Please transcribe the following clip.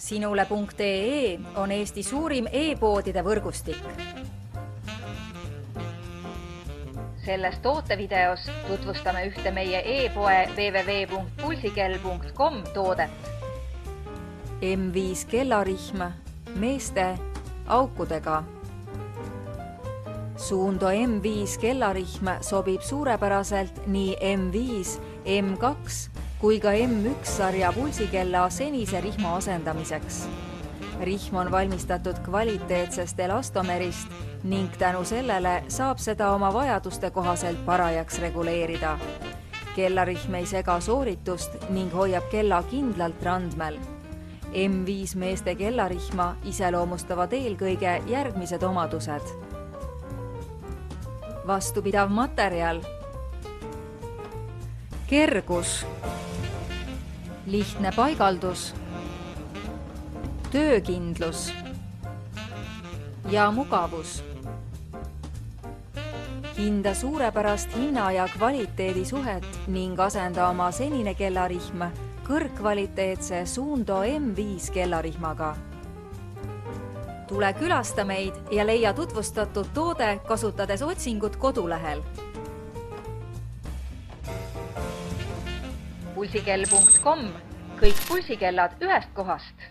Sinule.ee on Eesti suurim e-poodide võrgustik. Selles tootevideos tutvustame ühte meie e-poe www.pulsikell.com toodet. M5 kellarihm meeste aukudega. Suundo M5 kellarihm sobib suurepäraselt nii M5, M2 kui ka M1 sarja pulsikella senise rihma asendamiseks. Rihm on valmistatud kvaliteetsest elastomerist ning tänu sellele saab seda oma vajaduste kohaselt parajaks reguleerida. Kellarihm ei sega sooritust ning hoiab kella kindlalt randmel. M5 meeste kellarihma iseloomustavad eelkõige järgmised omadused. Vastupidav materjal, kergus, lihtne paigaldus, töökindlus ja mugavus. Hinda suurepärast hinna ja kvaliteedi suhet ning asenda oma senine kellarihm kõrgkvaliteetse Suundo M5 kellarihmaga. Tule külasta meid ja leia tutvustatud toode kasutades otsingut kodulehel. Pulsikell.com, kõik pulsikellad ühest kohast.